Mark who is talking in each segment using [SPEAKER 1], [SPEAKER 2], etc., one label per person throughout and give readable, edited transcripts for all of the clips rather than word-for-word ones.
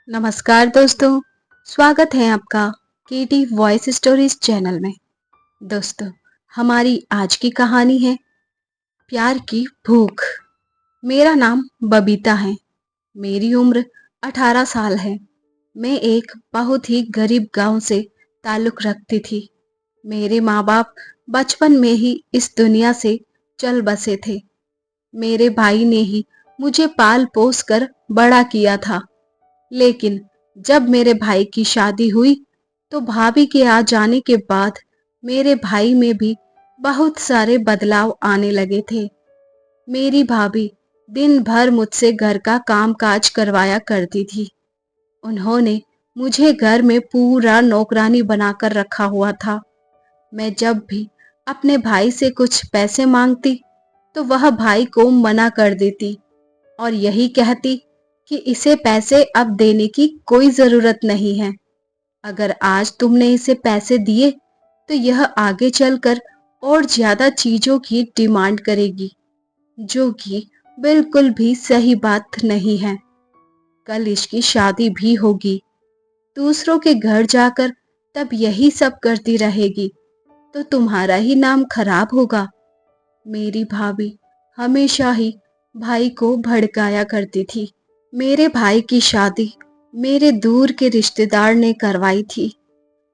[SPEAKER 1] नमस्कार दोस्तों, स्वागत है आपका केटी वॉइस स्टोरीज चैनल में। दोस्तों, हमारी आज की कहानी है प्यार की भूख। मेरा नाम बबीता है। मेरी उम्र 18 साल है। मैं एक बहुत ही गरीब गांव से ताल्लुक रखती थी। मेरे माँ बाप बचपन में ही इस दुनिया से चल बसे थे। मेरे भाई ने ही मुझे पाल पोस कर बड़ा किया था। लेकिन जब मेरे भाई की शादी हुई तो भाभी के आ जाने के बाद मेरे भाई में भी बहुत सारे बदलाव आने लगे थे। मेरी भाभी दिन भर मुझसे घर का काम काज करवाया करती थी। उन्होंने मुझे घर में पूरा नौकरानी बनाकर रखा हुआ था। मैं जब भी अपने भाई से कुछ पैसे मांगती तो वह भाई को मना कर देती और यही कहती कि इसे पैसे अब देने की कोई जरूरत नहीं है। अगर आज तुमने इसे पैसे दिए तो यह आगे चलकर और ज्यादा चीजों की डिमांड करेगी, जो कि बिल्कुल भी सही बात नहीं है। कल इसकी शादी भी होगी, दूसरों के घर जाकर तब यही सब करती रहेगी तो तुम्हारा ही नाम खराब होगा। मेरी भाभी हमेशा ही भाई को भड़काया करती थी। मेरे भाई की शादी मेरे दूर के रिश्तेदार ने करवाई थी।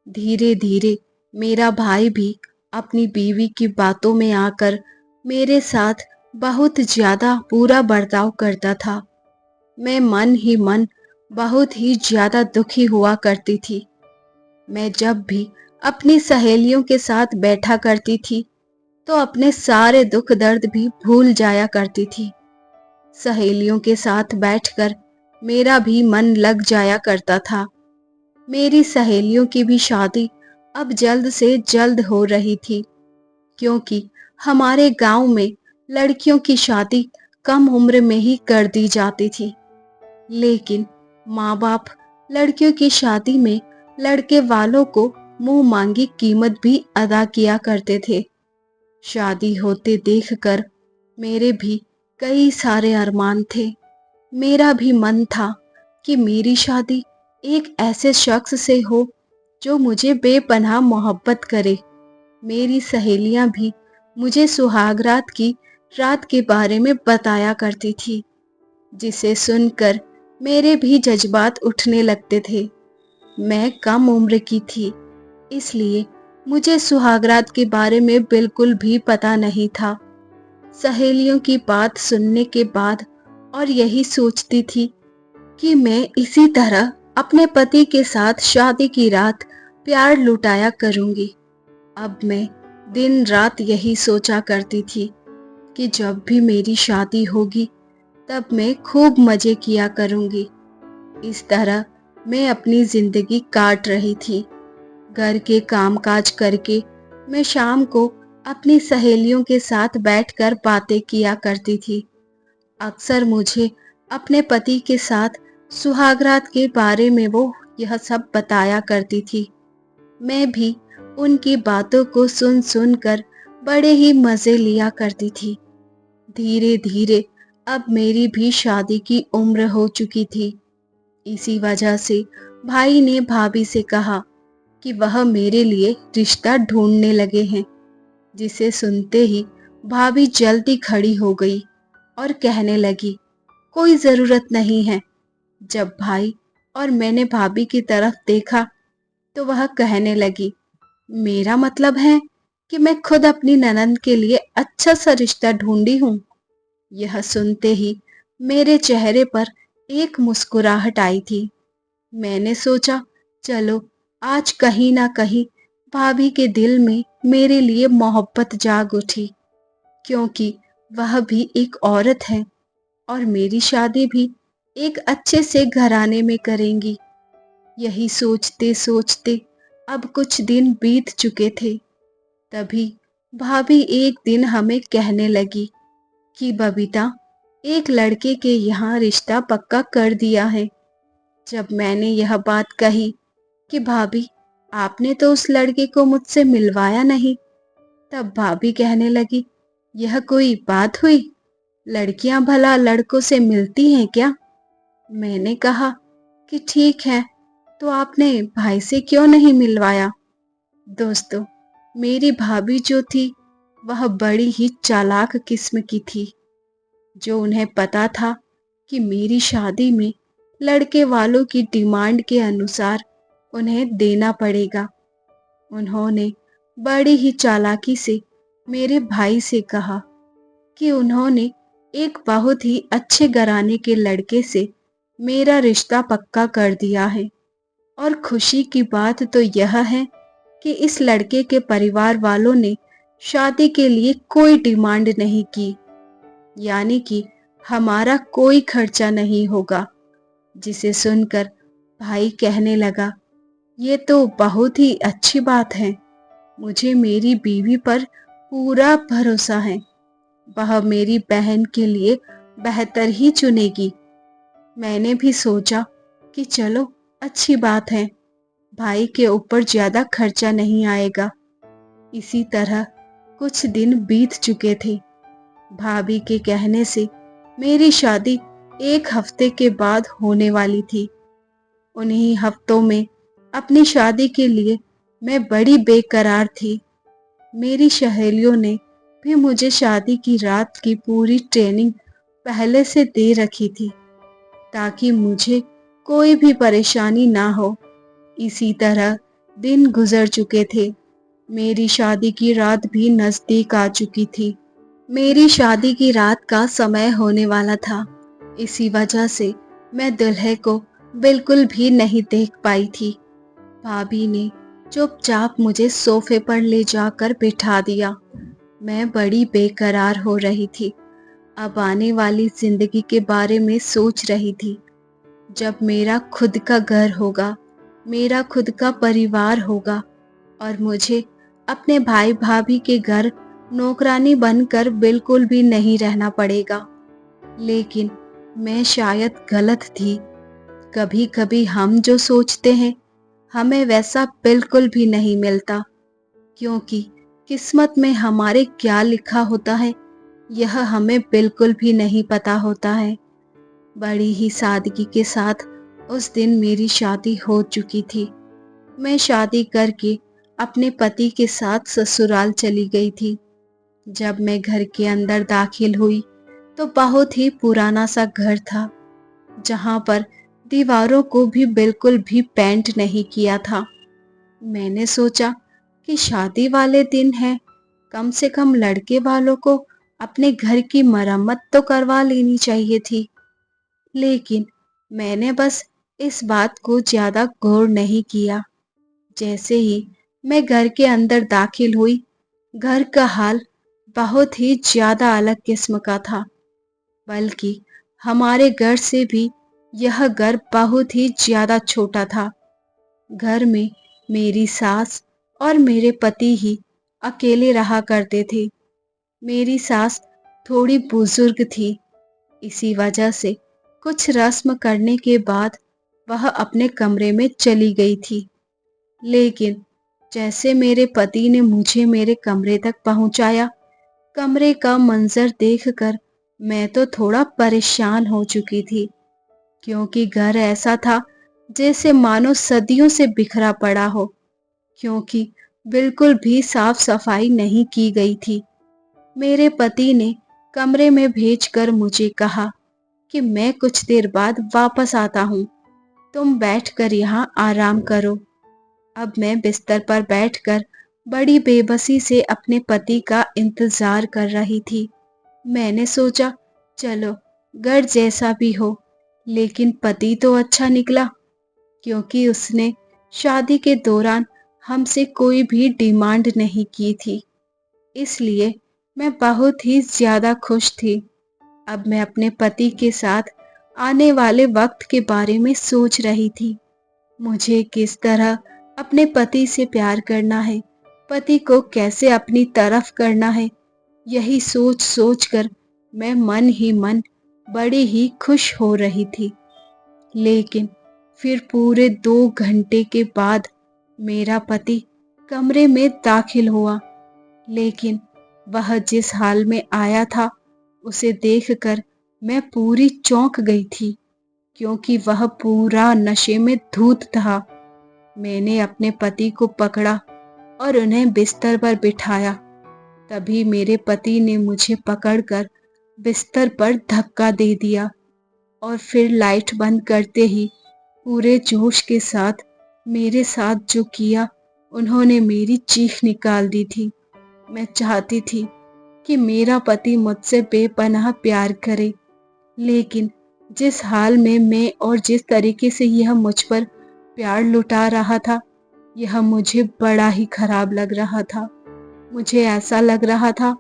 [SPEAKER 1] धीरे धीरे मेरा भाई भी अपनी बीवी की बातों में आकर मेरे साथ बहुत ज्यादा बुरा बर्ताव करता था। मैं मन ही मन बहुत ही ज्यादा दुखी हुआ करती थी। मैं जब भी अपनी सहेलियों के साथ बैठा करती थी तो अपने सारे दुख दर्द भी भूल जाया करती थी। सहेलियों के साथ बैठकर मेरा भी मन लग जाया करता था। मेरी सहेलियों की भी शादी अब जल्द से जल्द हो रही थी, क्योंकि हमारे गांव में लड़कियों की शादी कम उम्र में ही कर दी जाती थी। लेकिन माँ बाप लड़कियों की शादी में लड़के वालों को मुंह मांगी कीमत भी अदा किया करते थे। शादी होते देखकर मेरे भी कई सारे अरमान थे। मेरा भी मन था कि मेरी शादी एक ऐसे शख्स से हो जो मुझे बेपनाह मोहब्बत करे। मेरी सहेलियां भी मुझे सुहागरात की रात के बारे में बताया करती थी, जिसे सुनकर मेरे भी जज्बात उठने लगते थे। मैं कम उम्र की थी, इसलिए मुझे सुहागरात के बारे में बिल्कुल भी पता नहीं था। सहेलियों की बात सुनने के बाद और यही सोचती थी कि मैं इसी तरह अपने पति के साथ शादी की रात प्यार लुटाया करूंगी। अब मैं दिन रात यही सोचा करती थी कि जब भी मेरी शादी होगी तब मैं खूब मजे किया करूंगी। इस तरह मैं अपनी जिंदगी काट रही थी। घर के कामकाज करके मैं शाम को अपनी सहेलियों के साथ बैठकर बातें किया करती थी। अक्सर मुझे अपने पति के साथ सुहागरात के बारे में वो यह सब बताया करती थी। मैं भी उनकी बातों को सुन सुन कर बड़े ही मजे लिया करती थी। धीरे धीरे अब मेरी भी शादी की उम्र हो चुकी थी। इसी वजह से भाई ने भाभी से कहा कि वह मेरे लिए रिश्ता ढूंढने लगे हैं, जिसे सुनते ही भाभी जल्दी खड़ी हो गई और कहने लगी, कोई जरूरत नहीं है। जब भाई और मैंने भाभी की तरफ देखा तो वह कहने लगी, मेरा मतलब है कि मैं खुद अपनी ननद के लिए अच्छा सा रिश्ता ढूंढी हूँ। यह सुनते ही मेरे चेहरे पर एक मुस्कुराहट आई थी। मैंने सोचा, चलो आज कहीं ना कहीं भाभी के दिल में मेरे लिए मोहब्बत जाग उठी, क्योंकि वह भी एक औरत है और मेरी शादी भी एक अच्छे से घराने में करेंगी। यही सोचते सोचते अब कुछ दिन बीत चुके थे। तभी भाभी एक दिन हमें कहने लगी कि बबीता, एक लड़के के यहाँ रिश्ता पक्का कर दिया है। जब मैंने यह बात कही कि भाभी, आपने तो उस लड़के को मुझसे मिलवाया नहीं, तब भाभी कहने लगी, यह कोई बात हुई? लड़कियां भला लड़कों से मिलती हैं क्या? मैंने कहा, कि ठीक है, तो आपने भाई से क्यों नहीं मिलवाया? दोस्तों, मेरी भाभी जो थी वह बड़ी ही चालाक किस्म की थी। जो उन्हें पता था कि मेरी शादी में लड़के वालों की डिमांड के अनुसार उन्हें देना पड़ेगा, उन्होंने बड़ी ही चालाकी से मेरे भाई से कहा कि उन्होंने एक बहुत ही अच्छे घराने के लड़के से मेरा रिश्ता पक्का कर दिया है। और खुशी की बात तो यह है कि इस लड़के के परिवार वालों ने शादी के लिए कोई डिमांड नहीं की, यानी कि हमारा कोई खर्चा नहीं होगा। जिसे सुनकर भाई कहने लगा, ये तो बहुत ही अच्छी बात है। मुझे मेरी बीवी पर पूरा भरोसा है, वह मेरी बहन के लिए बेहतर ही चुनेगी। मैंने भी सोचा कि चलो अच्छी बात है, भाई के ऊपर ज्यादा खर्चा नहीं आएगा। इसी तरह कुछ दिन बीत चुके थे। भाभी के कहने से मेरी शादी 1 हफ्ते के बाद होने वाली थी। उन्हीं हफ्तों में अपनी शादी के लिए मैं बड़ी बेकरार थी। मेरी सहेलियों ने भी मुझे शादी की रात की पूरी ट्रेनिंग पहले से दे रखी थी, ताकि मुझे कोई भी परेशानी ना हो। इसी तरह दिन गुजर चुके थे। मेरी शादी की रात भी नजदीक आ चुकी थी। मेरी शादी की रात का समय होने वाला था। इसी वजह से मैं दुल्हे को बिल्कुल भी नहीं देख पाई थी। भाभी ने चुपचाप मुझे सोफे पर ले जाकर बिठा दिया। मैं बड़ी बेकरार हो रही थी। अब आने वाली जिंदगी के बारे में सोच रही थी। जब मेरा खुद का घर होगा, मेरा खुद का परिवार होगा और मुझे अपने भाई भाभी के घर नौकरानी बनकर बिल्कुल भी नहीं रहना पड़ेगा। लेकिन मैं शायद गलत थी। कभी कभी हम जो सोचते हैं हमें वैसा बिल्कुल भी नहीं मिलता, क्योंकि किस्मत में हमारे क्या लिखा होता है यह हमें बिल्कुल भी नहीं पता होता है। बड़ी ही सादगी के साथ उस दिन मेरी शादी हो चुकी थी। मैं शादी करके अपने पति के साथ ससुराल चली गई थी। जब मैं घर के अंदर दाखिल हुई तो बहुत ही पुराना सा घर था, जहां पर दीवारों को भी बिल्कुल भी पेंट नहीं किया था। मैंने सोचा कि शादी वाले दिन है, कम से कम लड़के वालों को अपने घर की मरम्मत तो करवा लेनी चाहिए थी। लेकिन मैंने बस इस बात को ज्यादा गौर नहीं किया। जैसे ही मैं घर के अंदर दाखिल हुई, घर का हाल बहुत ही ज्यादा अलग किस्म का था। बल्कि हमारे घर से भी यह घर बहुत ही ज्यादा छोटा था। घर में मेरी सास और मेरे पति ही अकेले रहा करते थे। मेरी सास थोड़ी बुजुर्ग थी, इसी वजह से कुछ रस्म करने के बाद वह अपने कमरे में चली गई थी। लेकिन जैसे मेरे पति ने मुझे मेरे कमरे तक पहुंचाया, कमरे का मंजर देखकर मैं तो थोड़ा परेशान हो चुकी थी, क्योंकि घर ऐसा था जैसे मानो सदियों से बिखरा पड़ा हो, क्योंकि बिल्कुल भी साफ सफाई नहीं की गई थी। मेरे पति ने कमरे में भेजकर मुझे कहा कि मैं कुछ देर बाद वापस आता हूँ, तुम बैठकर यहाँ आराम करो। अब मैं बिस्तर पर बैठकर बड़ी बेबसी से अपने पति का इंतजार कर रही थी। मैंने सोचा, चलो घर जैसा भी हो, लेकिन पति तो अच्छा निकला, क्योंकि उसने शादी के दौरान हमसे कोई भी डिमांड नहीं की थी। इसलिए मैं बहुत ही ज्यादा खुश थी। अब मैं अपने पति के साथ आने वाले वक्त के बारे में सोच रही थी। मुझे किस तरह अपने पति से प्यार करना है, पति को कैसे अपनी तरफ करना है, यही सोच सोच कर मैं मन ही मन बड़ी ही खुश हो रही थी। लेकिन फिर पूरे 2 घंटे के बाद मेरा पति कमरे में दाखिल हुआ। लेकिन वह जिस हाल में आया था उसे देखकर मैं पूरी चौंक गई थी। क्योंकि वह पूरा नशे में धुत था। मैंने अपने पति को पकड़ा और उन्हें बिस्तर पर बिठाया। तभी मेरे पति ने मुझे पकड़कर बिस्तर पर धक्का दे दिया और फिर लाइट बंद करते ही पूरे जोश के साथ मेरे साथ जो किया, उन्होंने मेरी चीख निकाल दी थी। मैं चाहती थी कि मेरा पति मुझसे बेपनाह प्यार करे, लेकिन जिस हाल में मैं और जिस तरीके से यह मुझ पर प्यार लुटा रहा था, यह मुझे बड़ा ही खराब लग रहा था। मुझे ऐसा लग रहा था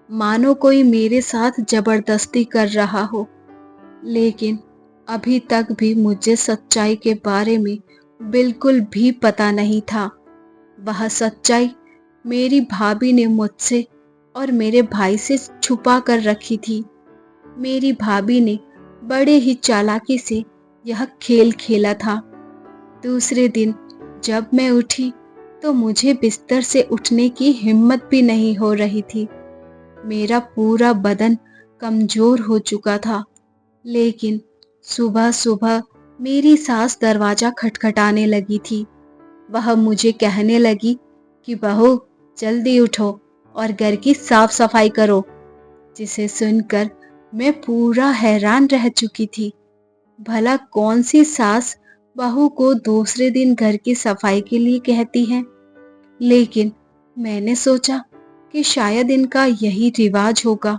[SPEAKER 1] मानो कोई मेरे साथ जबरदस्ती कर रहा हो। लेकिन अभी तक भी मुझे सच्चाई के बारे में बिल्कुल भी पता नहीं था। वह सच्चाई मेरी भाभी ने मुझसे और मेरे भाई से छुपा कर रखी थी। मेरी भाभी ने बड़े ही चालाकी से यह खेल खेला था। दूसरे दिन जब मैं उठी तो मुझे बिस्तर से उठने की हिम्मत भी नहीं हो रही थी। मेरा पूरा बदन कमजोर हो चुका था। लेकिन सुबह सुबह मेरी सास दरवाजा खटखटाने लगी थी। वह मुझे कहने लगी कि बहू, जल्दी उठो और घर की साफ सफाई करो, जिसे सुनकर मैं पूरा हैरान रह चुकी थी। भला कौन सी सास बहू को दूसरे दिन घर की सफाई के लिए कहती है। लेकिन मैंने सोचा कि शायद इनका यही रिवाज होगा।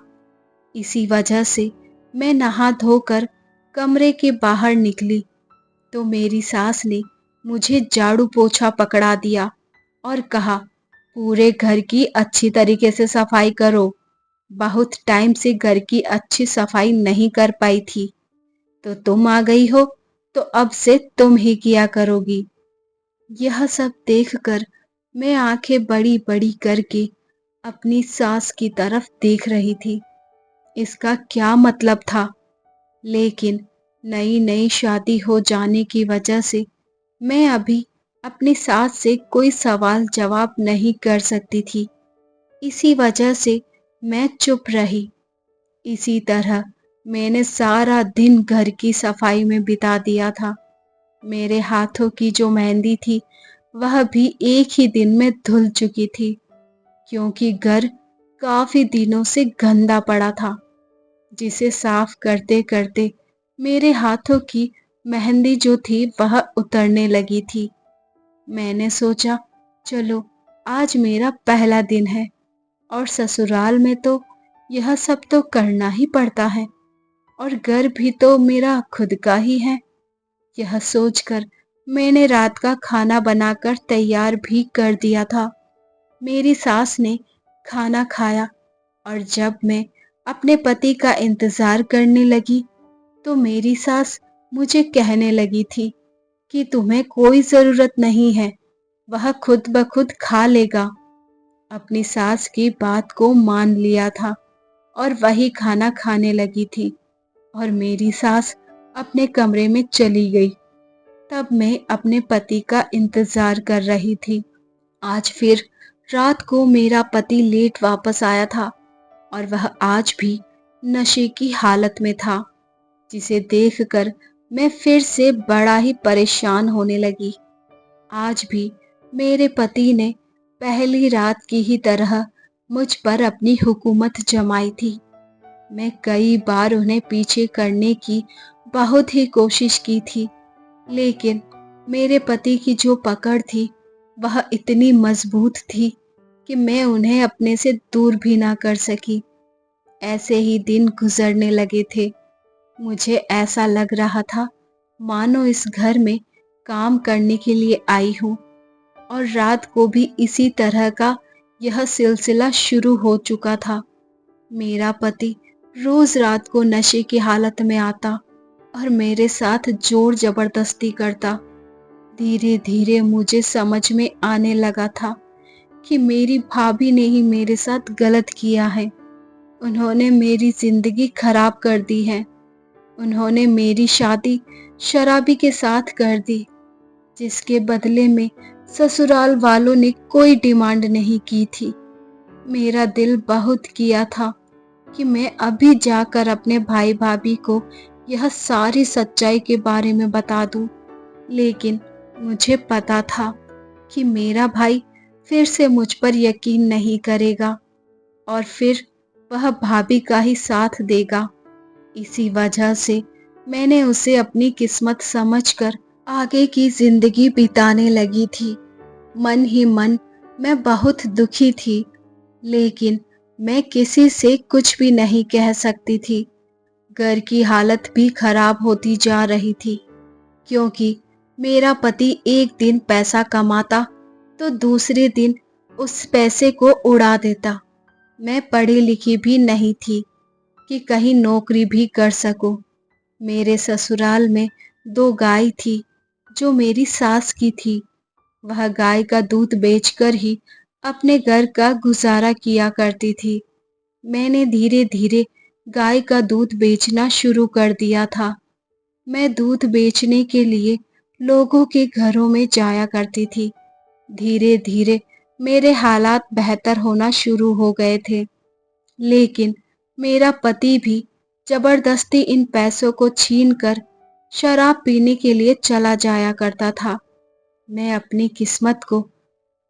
[SPEAKER 1] इसी वजह से मैं नहा धोकर कमरे के बाहर निकली तो मेरी सास ने मुझे झाड़ू पोछा पकड़ा दिया और कहा, पूरे घर की अच्छी तरीके से सफाई करो। बहुत टाइम से घर की अच्छी सफाई नहीं कर पाई थी, तो तुम आ गई हो, तो अब से तुम ही किया करोगी। यह सब देखकर मैं आंखें बड़ी बड़ी करके अपनी सास की तरफ देख रही थी। इसका क्या मतलब था? लेकिन नई नई शादी हो जाने की वजह से मैं अभी अपनी सास से कोई सवाल जवाब नहीं कर सकती थी। इसी वजह से मैं चुप रही। इसी तरह मैंने सारा दिन घर की सफाई में बिता दिया था। मेरे हाथों की जो मेहंदी थी, वह भी एक ही दिन में धुल चुकी थी, क्योंकि घर काफी दिनों से गंदा पड़ा था, जिसे साफ करते करते मेरे हाथों की मेहंदी जो थी वह उतरने लगी थी। मैंने सोचा, चलो आज मेरा पहला दिन है और ससुराल में तो यह सब तो करना ही पड़ता है, और घर भी तो मेरा खुद का ही है। यह सोचकर मैंने रात का खाना बनाकर तैयार भी कर दिया था। मेरी सास ने खाना खाया और जब मैं अपने पति का इंतजार करने लगी तो मेरी सास मुझे कहने लगी थी कि तुम्हें कोई जरूरत नहीं है, वह खुद ब खुद खा लेगा। अपनी सास की बात को मान लिया था और वही खाना खाने लगी थी और मेरी सास अपने कमरे में चली गई। तब मैं अपने पति का इंतजार कर रही थी। आज फिर रात को मेरा पति लेट वापस आया था और वह आज भी नशे की हालत में था, जिसे देखकर मैं फिर से बड़ा ही परेशान होने लगी। आज भी मेरे पति ने पहली रात की ही तरह मुझ पर अपनी हुकूमत जमाई थी। मैं कई बार उन्हें पीछे करने की बहुत ही कोशिश की थी, लेकिन मेरे पति की जो पकड़ थी वह इतनी मजबूत थी कि मैं उन्हें अपने से दूर भी ना कर सकी। ऐसे ही दिन गुजरने लगे थे। मुझे ऐसा लग रहा था मानो इस घर में काम करने के लिए आई हूँ, और रात को भी इसी तरह का यह सिलसिला शुरू हो चुका था। मेरा पति रोज रात को नशे की हालत में आता और मेरे साथ जोर जबरदस्ती करता। धीरे धीरे मुझे समझ में आने लगा था कि मेरी भाभी ने ही मेरे साथ गलत किया है। उन्होंने मेरी जिंदगी खराब कर दी है। उन्होंने मेरी शादी शराबी के साथ कर दी, जिसके बदले में ससुराल वालों ने कोई डिमांड नहीं की थी। मेरा दिल बहुत किया था कि मैं अभी जाकर अपने भाई भाभी को यह सारी सच्चाई के बारे में बता दूं, लेकिन मुझे पता था कि मेरा भाई फिर से मुझ पर यकीन नहीं करेगा और फिर वह भाभी का ही साथ देगा। इसी वजह से मैंने उसे अपनी किस्मत समझकर आगे की जिंदगी बिताने लगी थी। मन ही मन मैं बहुत दुखी थी, लेकिन मैं किसी से कुछ भी नहीं कह सकती थी। घर की हालत भी खराब होती जा रही थी, क्योंकि मेरा पति एक दिन पैसा कमाता तो दूसरे दिन उस पैसे को उड़ा देता। मैं पढ़ी लिखी भी नहीं थी कि कहीं नौकरी भी कर सकूं। मेरे ससुराल में 2 गाय थी जो मेरी सास की थी। वह गाय का दूध बेचकर ही अपने घर का गुजारा किया करती थी। मैंने धीरे धीरे गाय का दूध बेचना शुरू कर दिया था। मैं दूध बेचने के लिए लोगों के घरों में जाया करती थी। धीरे धीरे मेरे हालात बेहतर होना शुरू हो गए थे, लेकिन मेरा पति भी जबरदस्ती इन पैसों को छीनकर शराब पीने के लिए चला जाया करता था। मैं अपनी किस्मत को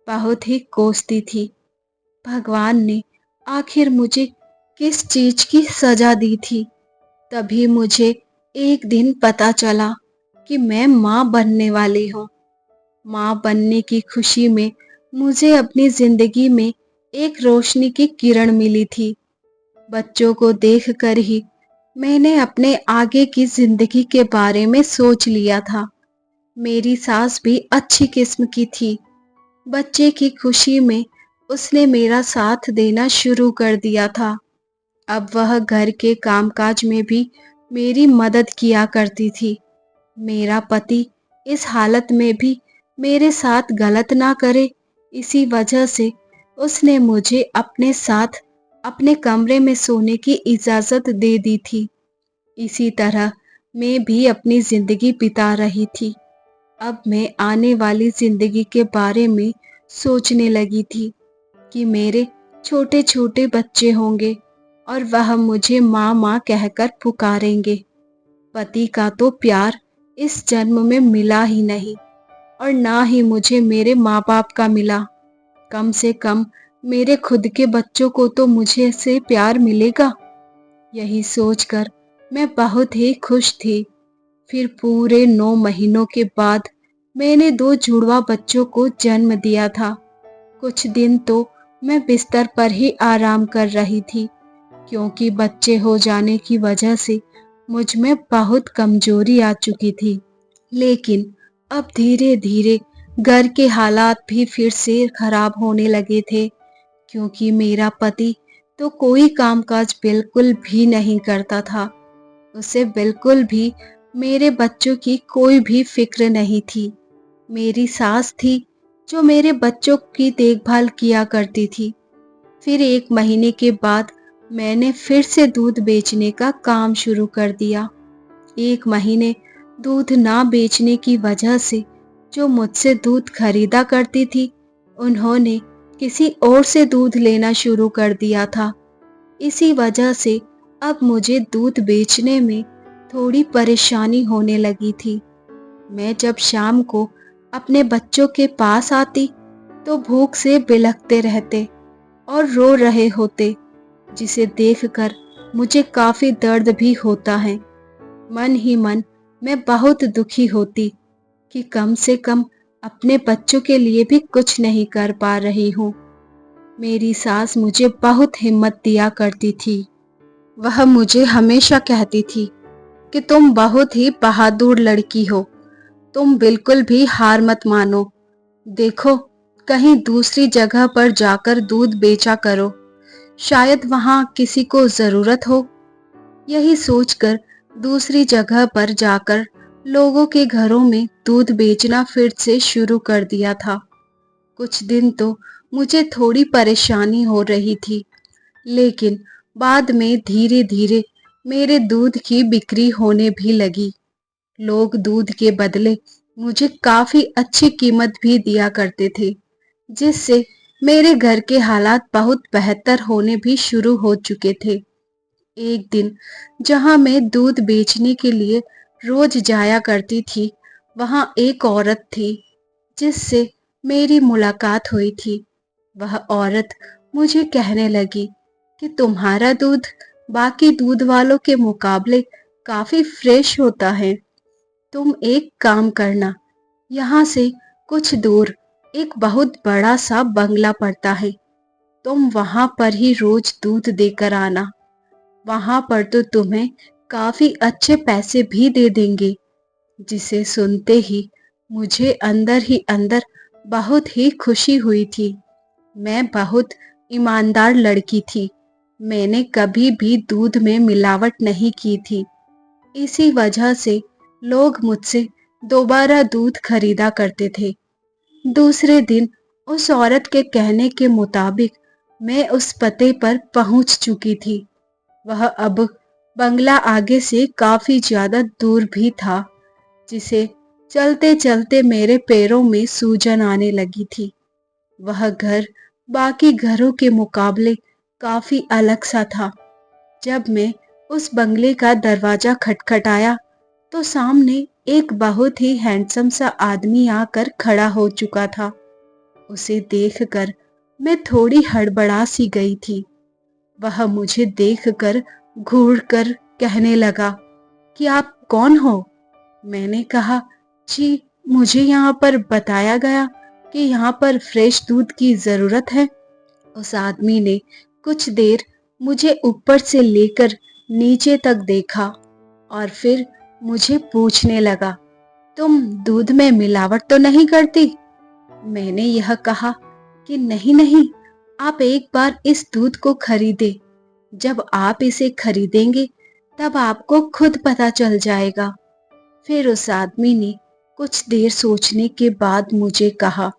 [SPEAKER 1] बहुत ही कोसती थी। भगवान ने आखिर मुझे किस चीज की सजा दी थी? तभी मुझे एक दिन पता चला कि मैं माँ बनने वाली हूँ। माँ बनने की खुशी में मुझे अपनी जिंदगी में एक रोशनी की किरण मिली थी। बच्चों को देखकर ही मैंने अपने आगे की जिंदगी के बारे में सोच लिया था। मेरी सास भी अच्छी किस्म की थी। बच्चे की खुशी में उसने मेरा साथ देना शुरू कर दिया था। अब वह घर के कामकाज में भी मेरी मदद किया करती थी। मेरा पति इस हालत में भी मेरे साथ गलत ना करे, इसी वजह से उसने मुझे अपने साथ अपने कमरे में सोने की इजाजत दे दी थी। इसी तरह मैं भी अपनी जिंदगी बिता रही थी। अब मैं आने वाली जिंदगी के बारे में सोचने लगी थी कि मेरे छोटे छोटे बच्चे होंगे और वह मुझे माँ माँ कहकर पुकारेंगे। पति का तो प्यार इस जन्म में मिला ही नहीं और ना ही मुझे मेरे माँ बाप का मिला। कम से कम मेरे खुद के बच्चों को तो मुझे से प्यार मिलेगा। यही सोचकर मैं बहुत ही खुश थी। फिर पूरे 9 महीनों के बाद मैंने 2 जुड़वा बच्चों को जन्म दिया था। कुछ दिन तो मैं बिस्तर पर ही आराम कर रही थी, क्योंकि बच्चे हो जाने की वजह से मुझ में बहुत कमजोरी आ चुकी थी। लेकिन अब धीरे धीरे घर के हालात भी फिर से खराब होने लगे थे, क्योंकि मेरा पति तो कोई कामकाज बिल्कुल भी नहीं करता था। उसे बिल्कुल भी मेरे बच्चों की कोई भी फिक्र नहीं थी। मेरी सास थी जो मेरे बच्चों की देखभाल किया करती थी। फिर 1 महीने के बाद मैंने फिर से दूध बेचने का काम शुरू कर दिया। 1 महीने दूध ना बेचने की वजह से जो मुझसे दूध खरीदा करती थी, उन्होंने किसी और से दूध लेना शुरू कर दिया था। इसी वजह से अब मुझे दूध बेचने में थोड़ी परेशानी होने लगी थी। मैं जब शाम को अपने बच्चों के पास आती तो भूख से बिलखते रहते और रो रहे होते, जिसे देखकर मुझे काफी दर्द भी होता है। मन ही मन मैं बहुत दुखी होती कि कम से कम अपने बच्चों के लिए भी कुछ नहीं कर पा रही हूँ। मेरी सास मुझे बहुत हिम्मत दिया करती थी। वह मुझे हमेशा कहती थी कि तुम बहुत ही बहादुर लड़की हो, तुम बिल्कुल भी हार मत मानो। देखो, कहीं दूसरी जगह पर जाकर दूध बेचा करो, शायद वहां किसी को जरूरत हो। यही सोचकर दूसरी जगह पर जाकर लोगों के घरों में दूध बेचना फिर से शुरू कर दिया था। कुछ दिन तो मुझे थोड़ी परेशानी हो रही थी, लेकिन बाद में धीरे धीरे मेरे दूध की बिक्री होने भी लगी। लोग दूध के बदले मुझे काफी अच्छी कीमत भी दिया करते थे, जिससे मेरे घर के हालात बहुत बेहतर होने भी शुरू हो चुके थे। एक दिन जहां मैं दूध बेचने के लिए रोज जाया करती थी, वहां एक औरत थी जिससे मेरी मुलाकात हुई थी। वह औरत मुझे कहने लगी कि तुम्हारा दूध बाकी दूध वालों के मुकाबले काफी फ्रेश होता है। तुम एक काम करना, यहाँ से कुछ दूर एक बहुत बड़ा सा बंगला पड़ता है, तुम वहां पर ही रोज दूध देकर आना। वहां पर तो तुम्हें काफी अच्छे पैसे भी दे देंगे। जिसे सुनते ही अंदर बहुत ही खुशी हुई थी। मैं बहुत ईमानदार लड़की थी। मैंने कभी भी दूध में मिलावट नहीं की थी। इसी वजह से लोग मुझसे दोबारा दूध खरीदा करते थे। दूसरे दिन उस औरत के कहने के मुताबिक मैं उस पते पर पहुंच चुकी थी। वह अब बंगला आगे से काफी ज्यादा दूर भी था, जिसे चलते चलते मेरे पैरों में सूजन आने लगी थी। वह घर बाकी घरों के मुकाबले काफी अलग सा था। जब मैं उस बंगले का दरवाजा खटखटाया तो सामने एक बहुत ही हैंडसम सा आदमी आकर खड़ा हो चुका था। उसे देखकर मैं थोड़ी हड़बड़ा सी गई थी। वह मुझे देखकर घूरकर कहने लगा कि आप कौन हो? मैंने कहा, जी मुझे यहाँ पर बताया गया कि यहाँ पर फ्रेश दूध की जरूरत है। उस आदमी ने कुछ देर मुझे ऊपर से लेकर नीचे तक देखा और फिर मुझे पूछने लगा, तुम दूध में मिलावट तो नहीं करती? मैंने यह कहा कि नहीं नहीं, आप एक बार इस दूध को खरीदे। जब आप इसे खरीदेंगे तब आपको खुद पता चल जाएगा। फिर उस आदमी ने कुछ देर सोचने के बाद मुझे कहा,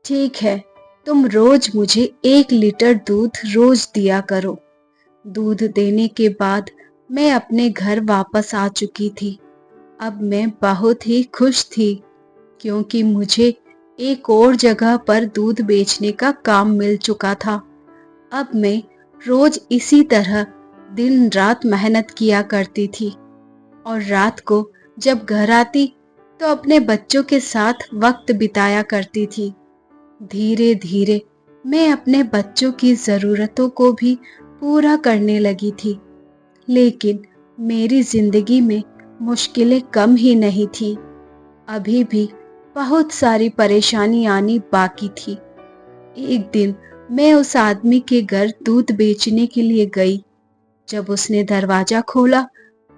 [SPEAKER 1] ठीक है, तुम रोज मुझे 1 लीटर दूध रोज दिया करो। दूध देने के बाद मैं अपने घर वापस आ चुकी थी। अब मैं बहुत ही खुश थी क्योंकि मुझे एक और जगह पर दूध बेचने का काम मिल चुका था। अब मैं रोज इसी तरह दिन रात मेहनत किया करती थी और रात को जब घर आती तो अपने बच्चों के साथ वक्त बिताया करती थी। धीरे धीरे मैं अपने बच्चों की जरूरतों को भी पूरा करने लगी थी, लेकिन मेरी जिंदगी में मुश्किलें कम ही नहीं थी। अभी भी बहुत सारी परेशानी आनी बाकी थी। एक दिन मैं उस आदमी के घर दूध बेचने के लिए गई। जब उसने दरवाजा खोला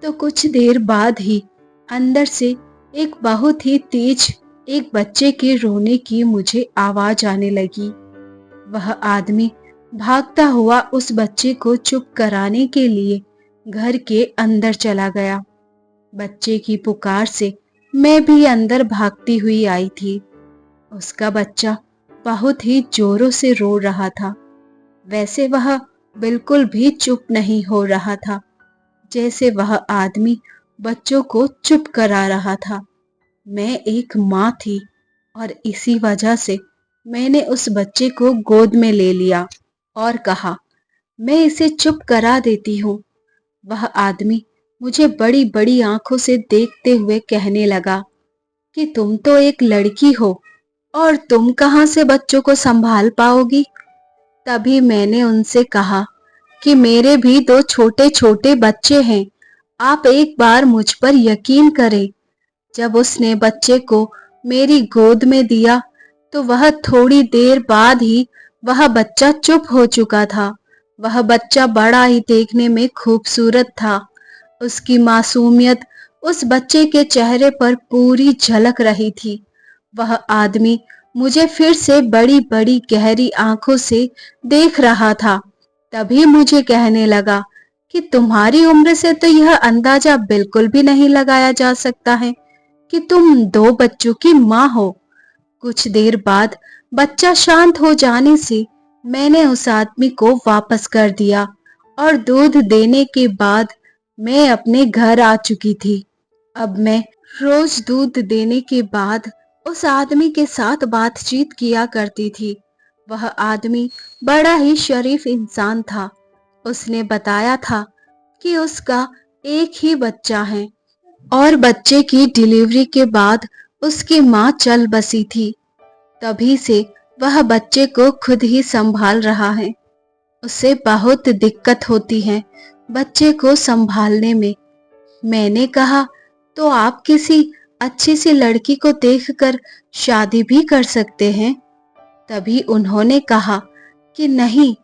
[SPEAKER 1] तो कुछ देर बाद ही अंदर से एक बहुत ही तेज एक बच्चे के रोने की मुझे आवाज आने लगी। वह आदमी भागता हुआ उस बच्चे को चुप कराने के लिए घर के अंदर चला गया। बच्चे की पुकार से मैं भी अंदर भागती हुई आई थी। उसका बच्चा बहुत ही जोरों से रो रहा था। वैसे वह बिल्कुल भी चुप नहीं हो रहा था, जैसे वह आदमी बच्चों को चुप करा रहा था। मैं एक माँ थी और इसी वजह से मैंने उस बच्चे को गोद में ले लिया और कहा, मैं इसे चुप करा देती हूँ। वह आदमी मुझे बड़ी बड़ी आंखों से देखते हुए कहने लगा कि तुम तो एक लड़की हो और तुम कहाँ से बच्चों को संभाल पाओगी? तभी मैंने उनसे कहा कि मेरे भी 2 छोटे छोटे बच्चे हैं, आप एक बार मुझ पर यकीन करें। जब उसने बच्चे को मेरी गोद में दिया तो वह थोड़ी देर बाद ही वह बच्चा चुप हो चुका था। वह बच्चा बड़ा ही देखने में खूबसूरत था। उसकी मासूमियत उस बच्चे के चेहरे पर पूरी झलक रही थी। वह आदमी मुझे फिर से बड़ी बड़ी गहरी आंखों से देख रहा था। तभी मुझे कहने लगा कि तुम्हारी उम्र से तो यह अंदाजा बिल्कुल भी नहीं लगाया जा सकता है कि तुम 2 बच्चों की माँ हो। कुछ देर बाद बच्चा शांत हो जाने से मैंने उस आदमी को वापस कर दिया और दूध देने के बाद मैं अपने घर आ चुकी थी। अब मैं रोज दूध देने के बाद उस आदमी के साथ बातचीत किया करती थी। वह आदमी बड़ा ही शरीफ इंसान था। उसने बताया था कि उसका एक ही बच्चा है और बच्चे की डिलीवरी के बाद उसकी माँ चल बसी थी। तभी से वह बच्चे को खुद ही संभाल रहा है। उसे बहुत दिक्कत होती है बच्चे को संभालने में। मैंने कहा, तो आप किसी अच्छी सी लड़की को देखकर शादी भी कर सकते हैं। तभी उन्होंने कहा कि नहीं,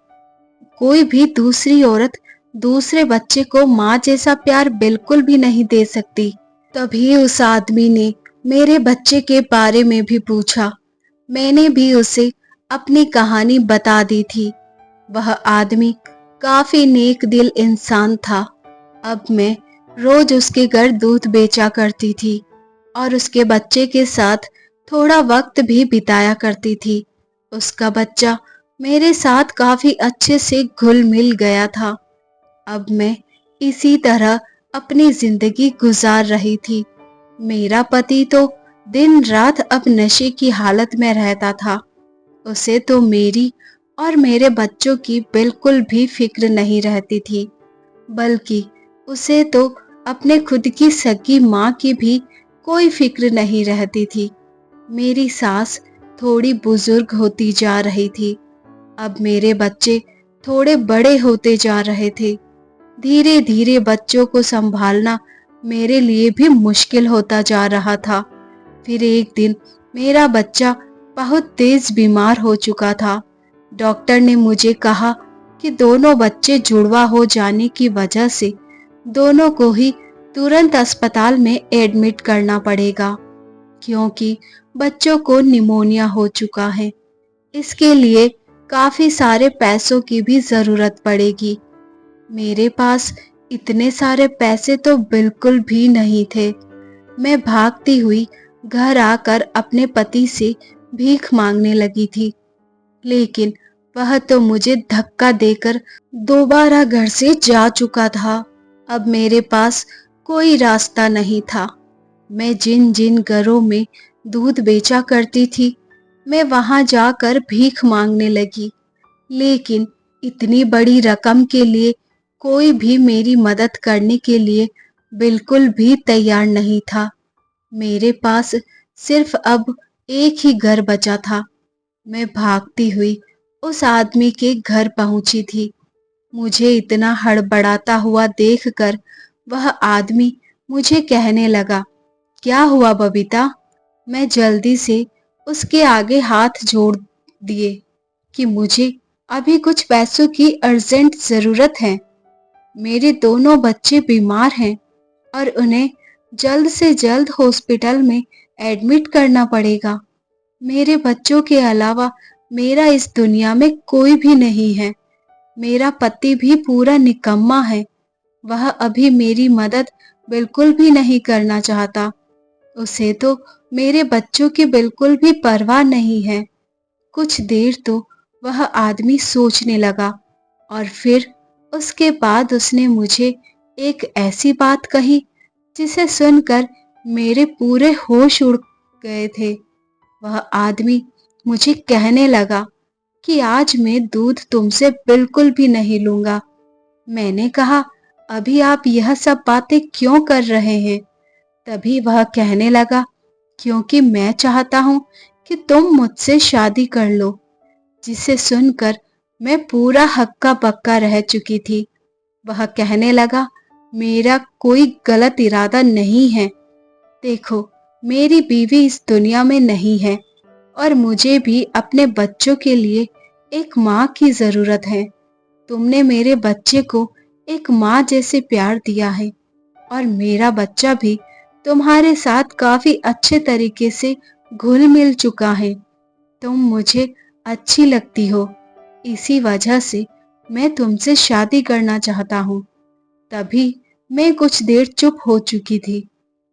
[SPEAKER 1] कोई भी दूसरी औरत दूसरे बच्चे को माँ जैसा प्यार बिल्कुल भी नहीं दे सकती। तभी उस आदमी ने मेरे बच्चे के बारे में भी पूछा। मैंने भी उसे अपनी कहानी बता दी थी। वह आदमी काफी नेक दिल इंसान था। अब मैं रोज उसके घर दूध बेचा करती थी और उसके बच्चे के साथ थोड़ा वक्त भी बिताया करती थी। उसका बच्चा मेरे साथ काफी अच्छे से घुल मिल गया था। अब मैं इसी तरह अपनी जिंदगी गुजार रही थी। मेरा पति तो दिन रात अब नशे की हालत में रहता था। उसे तो मेरी और मेरे बच्चों की बिल्कुल भी फिक्र नहीं रहती थी, बल्कि उसे तो अपने खुद की सगी माँ की भी कोई फिक्र नहीं रहती थी। मेरी सास थोड़ी बुजुर्ग होती जा रही थी। अब मेरे बच्चे थोड़े बड़े होते जा रहे थे। धीरे धीरे बच्चों को संभालना मेरे लिए भी मुश्किल होता जा रहा था। फिर एक दिन मेरा बच्चा बहुत तेज बीमार हो चुका था। डॉक्टर ने मुझे कहा कि दोनों बच्चे जुड़वा हो जाने की वजह से दोनों को ही तुरंत अस्पताल में एडमिट करना पड़ेगा, क्योंकि बच्चों को निमोनिया हो चुका है। इसके लिए काफी सारे पैसों की भी जरूरत पड़ेगी। मेरे पास इतने सारे पैसे तो बिल्कुल भी नहीं थे। मैं भागती हुई घर आकर अपने पति से भीख मांगने लगी थी, लेकिन वह तो मुझे धक्का देकर दोबारा घर से जा चुका था। अब मेरे पास कोई रास्ता नहीं था। मैं जिन जिन घरों में दूध बेचा करती थी, मैं वहां जाकर भीख मांगने लगी, लेकिन इतनी बड़ी रकम के लिए कोई भी मेरी मदद करने के लिए बिल्कुल भी तैयार नहीं था। मेरे पास सिर्फ अब एक ही घर बचा था। मैं भागती हुई उस आदमी के घर पहुंची थी। मुझे इतना हड़बड़ाता हुआ देखकर वह आदमी मुझे कहने लगा, क्या हुआ बबीता? मैं जल्दी से उसके आगे हाथ जोड़ दिए कि मुझे अभी कुछ पैसों की अर्जेंट जरूरत है। मेरे दोनों बच्चे बीमार हैं और उन्हें जल्द से जल्द हॉस्पिटल में एडमिट करना पड़ेगा। मेरे बच्चों के अलावा मेरा इस दुनिया में कोई भी नहीं है। मेरा पति भी पूरा निकम्मा है। वह अभी मेरी मदद बिल्कुल भी नहीं करना चाहता। उसे तो मेरे बच्चों की बिल्कुल भी परवाह नहीं है। कुछ देर तो वह आदमी सोचने लगा और फिर उसके बाद उसने मुझे एक ऐसी बात कही जिसे सुनकर मेरे पूरे होश उड़ गए थे। वह आदमी मुझे कहने लगा कि आज मैं दूध तुमसे बिल्कुल भी नहीं लूंगा। मैंने कहा, अभी आप यह सब बातें क्यों कर रहे हैं? तभी वह कहने लगा, क्योंकि मैं चाहता हूं कि तुम मुझसे शादी कर लो। जिसे सुनकर मैं पूरा हक्का बक्का रह चुकी थी। वह कहने लगा, मेरा कोई गलत इरादा नहीं है। देखो, मेरी बीवी इस दुनिया में नहीं है और मुझे भी अपने बच्चों के लिए एक माँ की जरूरत है। तुमने मेरे बच्चे को एक माँ जैसे प्यार दिया है और मेरा बच्चा भी तुम्हारे साथ काफी अच्छे तरीके से घुल मिल चुका है। तुम मुझे अच्छी लगती हो, इसी वजह से मैं तुमसे शादी करना चाहता हूँ। तभी मैं कुछ देर चुप हो चुकी थी।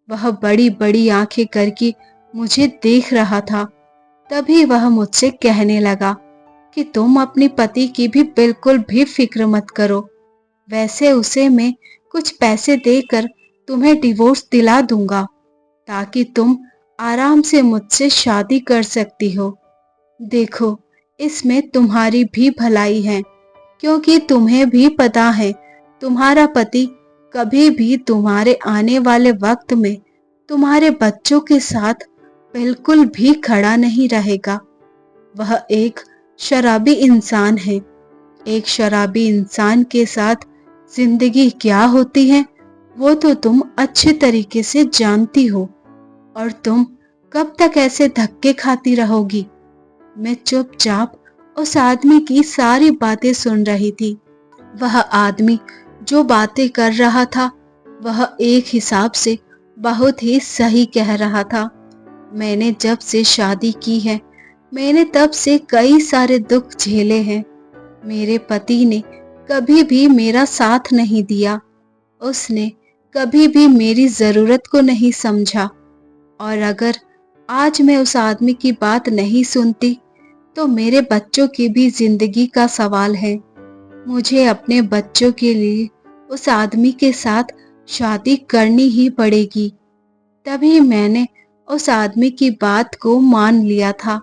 [SPEAKER 1] वह बड़ी बड़ी आंखें करके मुझे देख रहा था। तभी वह मुझसे कहने लगा कि तुम अपने पति की भी बिल्कुल भी फिक्र मत करो। वैसे उसे मैं कुछ पैसे देकर तुम्हें डिवोर्स दिला दूंगा, ताकि तुम आराम से मुझसे शादी कर सकती हो। देखो, इसमें तुम्हारी भी भलाई है, क्योंकि तुम्हें भी पता है तुम्हारा पति कभी भी तुम्हारे आने वाले वक्त में तुम्हारे बच्चों के साथ बिल्कुल भी खड़ा नहीं रहेगा। वह एक शराबी इंसान है। एक शराबी इंसान के साथ जिंदगी क्या होती है वो तो तुम अच्छे तरीके से जानती हो। और तुम कब तक ऐसे धक्के खाती रहोगी? मैं चुपचाप उस आदमी की सारी बातें सुन रही थी। वह आदमी जो बातें कर रहा था वह एक हिसाब से बहुत ही सही कह रहा था। मैंने जब से शादी की है मैंने तब से कई सारे दुख झेले हैं। मेरे पति ने कभी भी मेरा साथ नहीं दिया। उसने कभी भी मेरी जरूरत को नहीं समझा। और अगर आज मैं उस आदमी की बात नहीं सुनती तो मेरे बच्चों की भी जिंदगी का सवाल है। मुझे अपने बच्चों के लिए उस आदमी के साथ शादी करनी ही पड़ेगी। तभी मैंने उस आदमी की बात को मान लिया था।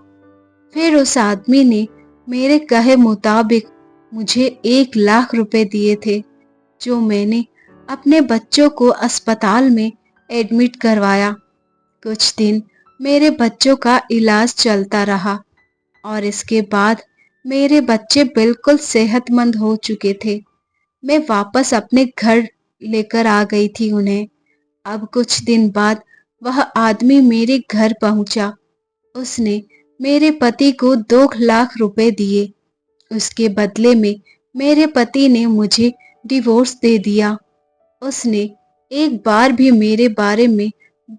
[SPEAKER 1] फिर उस आदमी ने मेरे कहे मुताबिक मुझे 1 लाख रुपए दिए थे, जो मैंने अपने बच्चों को अस्पताल में एडमिट करवाया। कुछ दिन मेरे बच्चों का इलाज चलता रहा और इसके बाद मेरे बच्चे बिल्कुल सेहतमंद हो चुके थे। मैं वापस अपने घर लेकर आ गई थी उन्हें। अब कुछ दिन बाद वह आदमी मेरे घर पहुंचा। उसने मेरे पति को 2 लाख रुपए दिए। उसके बदले में मेरे पति ने मुझे डिवोर्स दे दिया। उसने एक बार भी मेरे बारे में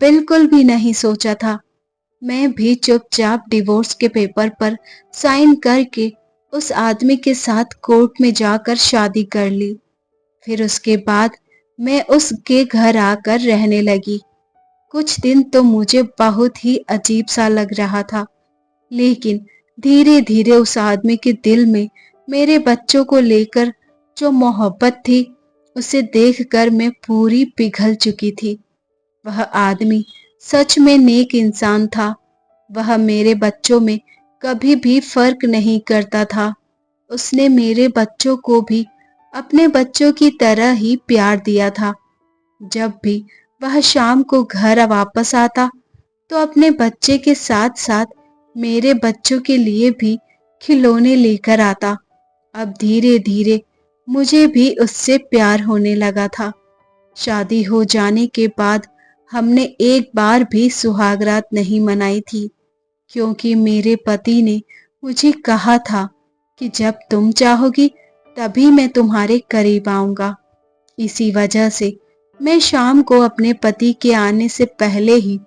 [SPEAKER 1] बिल्कुल भी नहीं सोचा था। मैं भी चुपचाप डिवोर्स के पेपर पर साइन करके उस आदमी के साथ कोर्ट में जाकर शादी कर ली। फिर उसके बाद मैं उसके घर आकर रहने लगी। कुछ दिन तो मुझे बहुत ही अजीब सा लग रहा था, लेकिन धीरे धीरे उस आदमी के दिल में मेरे बच्चों को लेकर जो मोहब्बत थी उसे देखकर मैं पूरी पिघल चुकी थी। वह आदमी सच में नेक इंसान था। वह मेरे बच्चों में कभी भी फर्क नहीं करता था। उसने मेरे बच्चों को भी अपने बच्चों की तरह ही प्यार दिया था। जब भी वह शाम को घर वापस आता तो अपने बच्चे के साथ साथ मेरे बच्चों के लिए भी खिलौने लेकर आता। अब धीरे धीरे मुझे भी उससे प्यार होने लगा था। शादी हो जाने के बाद हमने एक बार भी सुहागरात नहीं मनाई थी, क्योंकि मेरे पति ने मुझे कहा था कि जब तुम चाहोगी तभी मैं तुम्हारे करीब आऊंगा। इसी वजह से मैं शाम को अपने पति के आने से पहले ही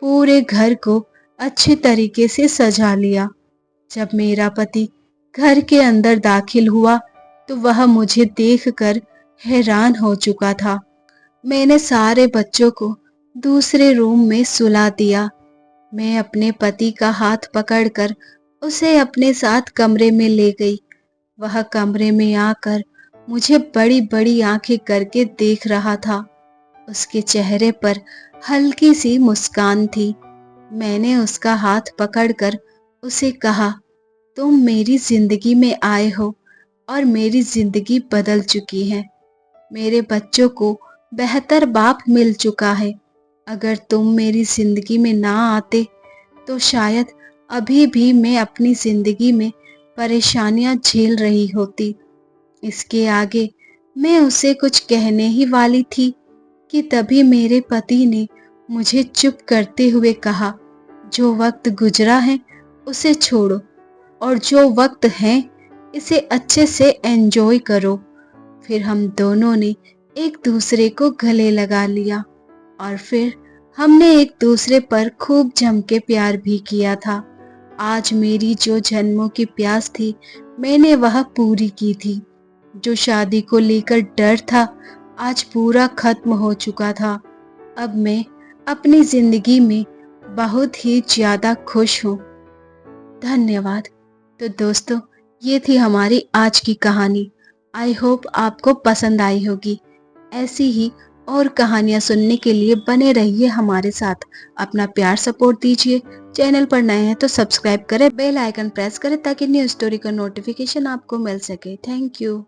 [SPEAKER 1] पूरे घर को अच्छे तरीके से सजा लिया। जब मेरा पति घर के अंदर दाखिल हुआ तो वह मुझे देखकर हैरान हो चुका था। मैंने सारे बच्चों को दूसरे रूम में सुला दिया। मैं अपने पति का हाथ पकड़कर उसे अपने साथ कमरे में ले गई। वह कमरे में आकर मुझे बड़ी बड़ी आंखें करके देख रहा था। उसके चेहरे पर हल्की सी मुस्कान थी। मैंने उसका हाथ पकड़कर उसे कहा, तुम मेरी जिंदगी में आए हो और मेरी जिंदगी बदल चुकी है। मेरे बच्चों को बेहतर बाप मिल चुका है। अगर तुम मेरी जिंदगी में ना आते तो शायद अभी भी मैं अपनी जिंदगी में परेशानियां झेल रही होती। इसके आगे मैं उसे कुछ कहने ही वाली थी कि तभी मेरे पति ने मुझे चुप करते हुए कहा, जो वक्त गुजरा है उसे छोड़ो और जो वक्त है इसे अच्छे से एंजॉय करो। फिर हम दोनों ने एक दूसरे को गले लगा लिया और फिर हमने एक दूसरे पर खूब जम के प्यार भी किया था। आज मेरी जो जन्मों की प्यास थी मैंने वह पूरी की थी। जो शादी को लेकर डर था आज पूरा खत्म हो चुका था। अब मैं अपनी जिंदगी में बहुत ही ज्यादा खुश हूँ। धन्यवाद। तो दोस्तों, ये थी हमारी आज की कहानी। आई होप आपको पसंद आई होगी। ऐसी ही और कहानियाँ सुनने के लिए बने रहिए हमारे साथ। अपना प्यार सपोर्ट दीजिए। चैनल पर नए हैं तो सब्सक्राइब करें, बेल आइकन प्रेस करें ताकि न्यू स्टोरी का नोटिफिकेशन आपको मिल सके। Thank you.